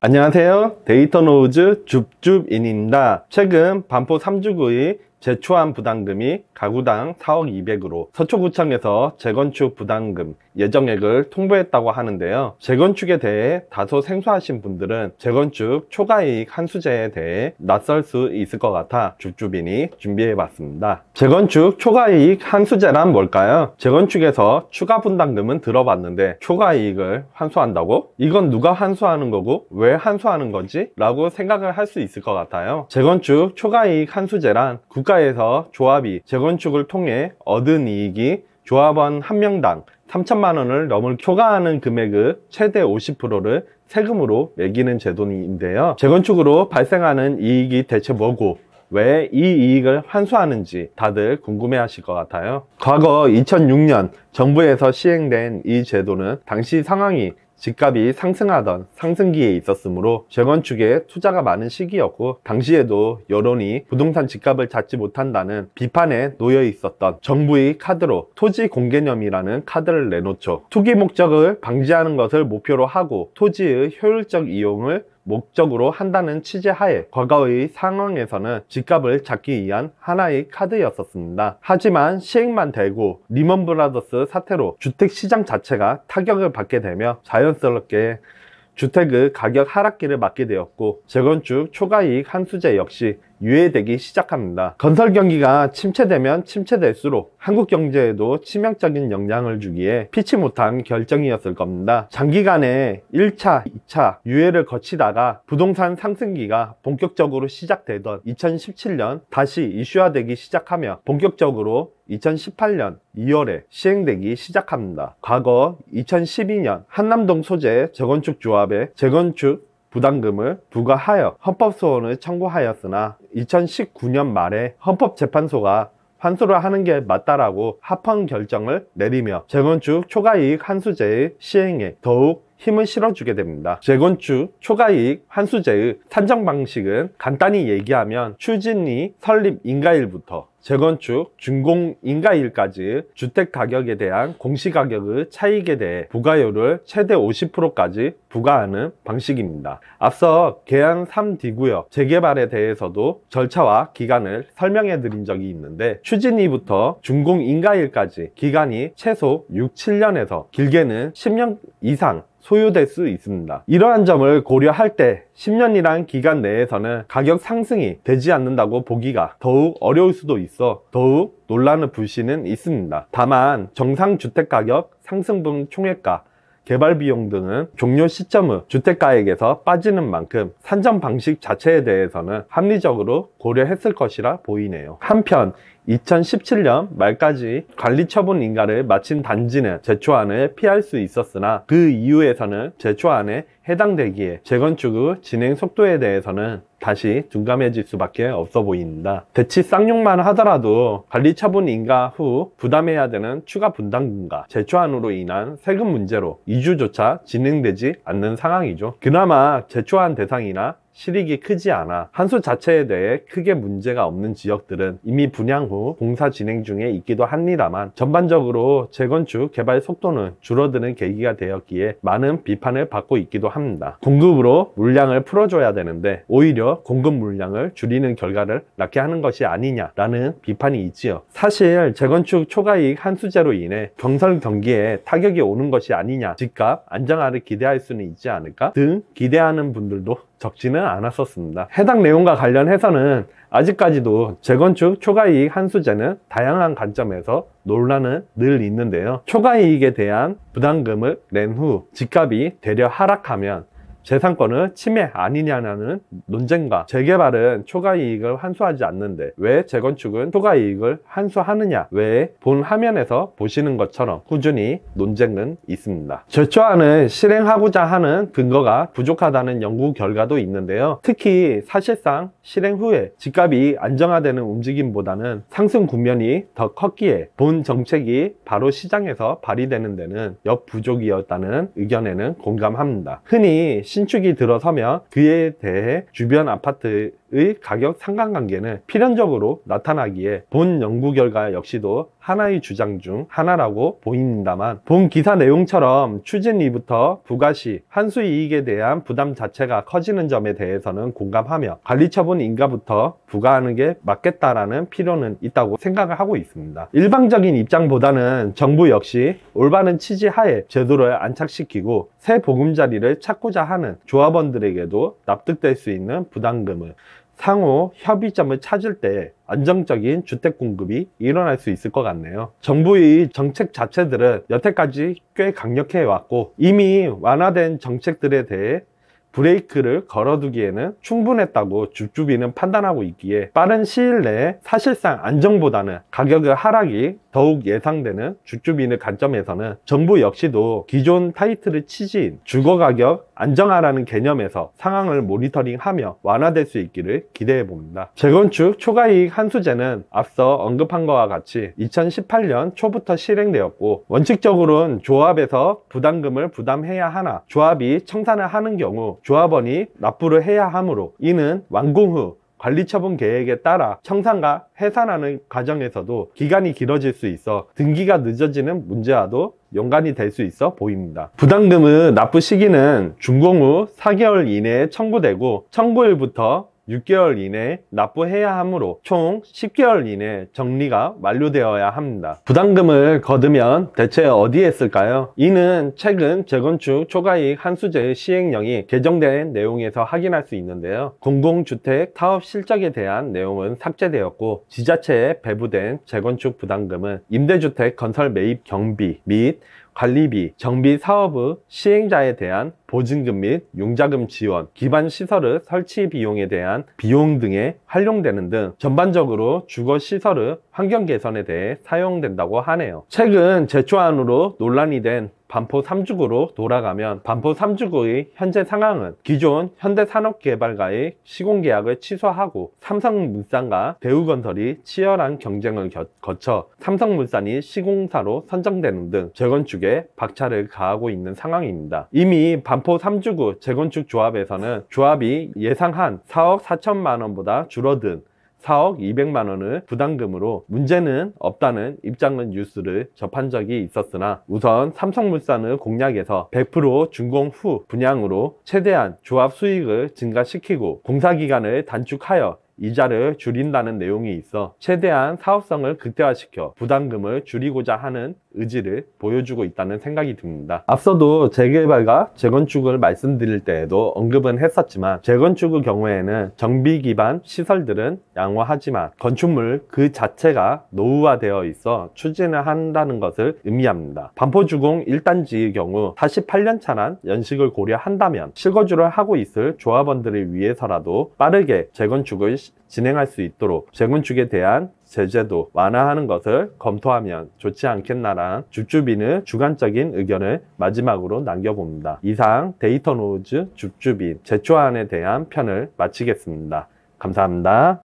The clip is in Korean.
안녕하세요. 데이터 노우즈 줍줍인입니다. 최근 반포 3주구의 재초안 부담금이 가구당 4억 200으로 서초구청에서 재건축 부담금 예정액을 통보했다고 하는데요. 재건축에 대해 다소 생소하신 분들은 재건축 초과이익 환수제에 대해 낯설 수 있을 것 같아 줍줍인이 준비해봤습니다. 재건축 초과이익 환수제란 뭘까요? 재건축에서 추가 분담금은 들어봤는데 초과이익을 환수한다고? 이건 누가 환수하는 거고 왜 환수하는 건지? 라고 생각을 할 수 있을 것 같아요. 재건축 초과이익 환수제란 국가에서 조합이 재건축을 통해 얻은 이익이 조합원 한 명당 3천만 원을 넘을 초과하는 금액의 최대 50%를 세금으로 매기는 제도인데요. 재건축으로 발생하는 이익이 대체 뭐고 왜 이 이익을 환수하는지 다들 궁금해 하실 것 같아요. 과거 2006년 정부에서 시행된 이 제도는 당시 상황이 집값이 상승하던 상승기에 있었으므로 재건축에 투자가 많은 시기였고, 당시에도 여론이 부동산 집값을 잡지 못한다는 비판에 놓여 있었던 정부의 카드로 토지 공개념이라는 카드를 내놓죠. 투기 목적을 방지하는 것을 목표로 하고 토지의 효율적 이용을 목적으로 한다는 취지하에 과거의 상황에서는 집값을 잡기 위한 하나의 카드였었습니다. 하지만 시행만 되고 리먼 브라더스 사태로 주택시장 자체가 타격을 받게 되며 자연스럽게 주택의 가격 하락기를 맞게 되었고, 재건축 초과이익 환수제 역시 유예되기 시작합니다. 건설 경기가 침체되면 침체될수록 한국 경제에도 치명적인 영향을 주기에 피치 못한 결정이었을 겁니다. 장기간에 1차, 2차 유예를 거치다가 부동산 상승기가 본격적으로 시작되던 2017년 다시 이슈화되기 시작하며 본격적으로 2018년 2월에 시행되기 시작합니다. 과거 2012년 한남동 소재 재건축 조합에 재건축 부담금을 부과하여 헌법소원을 청구하였으나 2019년 말에 헌법재판소가 환수를 하는 게 맞다라고 합헌 결정을 내리며 재건축 초과이익 환수제의 시행에 더욱 힘을 실어주게 됩니다. 재건축 초과이익 환수제의 산정 방식은 간단히 얘기하면 추진이 설립 인가일부터 재건축 준공 인가일까지 주택가격에 대한 공시가격의 차익에 대해 부과율을 최대 50%까지 부과하는 방식입니다. 앞서 계양 3D구역 재개발에 대해서도 절차와 기간을 설명해 드린 적이 있는데, 추진위부터 준공 인가일까지 기간이 최소 6, 7년에서 길게는 10년 이상 소요될 수 있습니다. 이러한 점을 고려할 때 10년이란 기간 내에서는 가격 상승이 되지 않는다고 보기가 더욱 어려울 수도 있어 더욱 논란의 불씨는 있습니다. 다만 정상 주택가격 상승분 총액과 개발비용 등은 종료 시점의 주택가액에서 빠지는 만큼 산정 방식 자체에 대해서는 합리적으로 고려했을 것이라 보이네요. 한편 2017년 말까지 관리처분 인가를 마친 단지는 재초안을 피할 수 있었으나 그 이후에서는 재초안에 해당되기에 재건축의 진행 속도에 대해서는 다시 둔감해질 수밖에 없어 보입니다. 대치 쌍용만 하더라도 관리처분 인가 후 부담해야 되는 추가 분담금과 재초안으로 인한 세금 문제로 2주조차 진행되지 않는 상황이죠. 그나마 재초안 대상이나 실익이 크지 않아 환수 자체에 대해 크게 문제가 없는 지역들은 이미 분양 후 공사 진행 중에 있기도 합니다만, 전반적으로 재건축 개발 속도는 줄어드는 계기가 되었기에 많은 비판을 받고 있기도 합니다. 공급으로 물량을 풀어줘야 되는데 오히려 공급 물량을 줄이는 결과를 낳게 하는 것이 아니냐라는 비판이 있지요. 사실 재건축 초과이익 환수제로 인해 건설 경기에 타격이 오는 것이 아니냐, 집값 안정화를 기대할 수는 있지 않을까 등 기대하는 분들도 적지는 않았었습니다. 해당 내용과 관련해서는 아직까지도 재건축 초과이익 환수제는 다양한 관점에서 논란은 늘 있는데요. 초과이익에 대한 부담금을 낸 후 집값이 되려 하락하면 재산권을 침해 아니냐는 논쟁과, 재개발은 초과이익을 환수하지 않는데 왜 재건축은 초과이익을 환수하느냐 외에 본 화면에서 보시는 것처럼 꾸준히 논쟁은 있습니다. 재초안을 실행하고자 하는 근거가 부족하다는 연구 결과도 있는데요. 특히 사실상 실행 후에 집값이 안정화되는 움직임보다는 상승 국면이 더 컸기에 본 정책이 바로 시장에서 발휘되는 데는 역부족이었다는 의견에는 공감합니다. 흔히 신축이 들어서면 그에 대해 주변 아파트의 의 가격 상관관계는 필연적으로 나타나기에 본 연구 결과 역시도 하나의 주장 중 하나라고 보입니다만, 본 기사 내용처럼 추진 이후부터 부가시 환수이익에 대한 부담 자체가 커지는 점에 대해서는 공감하며 관리처분 인가부터 부과하는 게 맞겠다라는 필요는 있다고 생각을 하고 있습니다. 일방적인 입장보다는 정부 역시 올바른 취지 하에 제도를 안착시키고 새 보금자리를 찾고자 하는 조합원들에게도 납득될 수 있는 부담금을 상호 협의점을 찾을 때 안정적인 주택 공급이 일어날 수 있을 것 같네요. 정부의 정책 자체들은 여태까지 꽤 강력해 왔고, 이미 완화된 정책들에 대해 브레이크를 걸어두기에는 충분했다고 줍줍이는 판단하고 있기에 빠른 시일 내에 사실상 안정보다는 가격의 하락이 더욱 예상되는 줍줍이는 관점에서는 정부 역시도 기존 타이틀의 취지인 주거가격 안정화라는 개념에서 상황을 모니터링하며 완화될 수 있기를 기대해 봅니다. 재건축 초과이익 환수제는 앞서 언급한 것과 같이 2018년 초부터 실행되었고, 원칙적으로는 조합에서 부담금을 부담해야 하나 조합이 청산을 하는 경우 조합원이 납부를 해야 하므로, 이는 완공 후 관리처분 계획에 따라 청산과 해산하는 과정에서도 기간이 길어질 수 있어 등기가 늦어지는 문제와도 연관이 될 수 있어 보입니다. 부담금의 납부 시기는 준공 후 4개월 이내에 청구되고 청구일부터 6개월 이내에 납부해야 하므로 총 10개월 이내에 정리가 완료되어야 합니다. 부담금을 거두면 대체 어디에 쓸까요? 이는 최근 재건축 초과이익 환수제의 시행령이 개정된 내용에서 확인할 수 있는데요. 공공주택 사업 실적에 대한 내용은 삭제되었고, 지자체에 배부된 재건축 부담금은 임대주택 건설 매입 경비 및 관리비, 정비 사업의 시행자에 대한 보증금 및 융자금 지원, 기반 시설의 설치 비용에 대한 비용 등에 활용되는 등 전반적으로 주거 시설의 환경 개선에 대해 사용된다고 하네요. 최근 제초안으로 논란이 된 반포 3주구로 돌아가면, 반포 3주구의 현재 상황은 기존 현대산업개발과의 시공계약을 취소하고 삼성물산과 대우건설이 치열한 경쟁을 거쳐 삼성물산이 시공사로 선정되는 등 재건축에 박차를 가하고 있는 상황입니다. 이미 반포 3주구 재건축 조합에서는 조합이 예상한 4억 4천만 원보다 줄어든 4억 2백만 원을 부담금으로 문제는 없다는 입장의 뉴스를 접한 적이 있었으나, 우선 삼성물산의 공약에서 100% 준공 후 분양으로 최대한 조합 수익을 증가시키고 공사기간을 단축하여 이자를 줄인다는 내용이 있어 최대한 사업성을 극대화시켜 부담금을 줄이고자 하는 의지를 보여주고 있다는 생각이 듭니다. 앞서도 재개발과 재건축을 말씀드릴 때에도 언급은 했었지만, 재건축의 경우에는 정비 기반 시설들은 양호하지만 건축물 그 자체가 노후화되어 있어 추진을 한다는 것을 의미합니다. 반포주공 1단지의 경우 48년 차란 연식을 고려한다면 실거주를 하고 있을 조합원들을 위해서라도 빠르게 재건축을 진행할 수 있도록 재건축에 대한 제재도 완화하는 것을 검토하면 좋지 않겠나라는 줍줍이는 주관적인 의견을 마지막으로 남겨봅니다. 이상 데이터노우즈 줍줍인 제초안에 대한 편을 마치겠습니다. 감사합니다.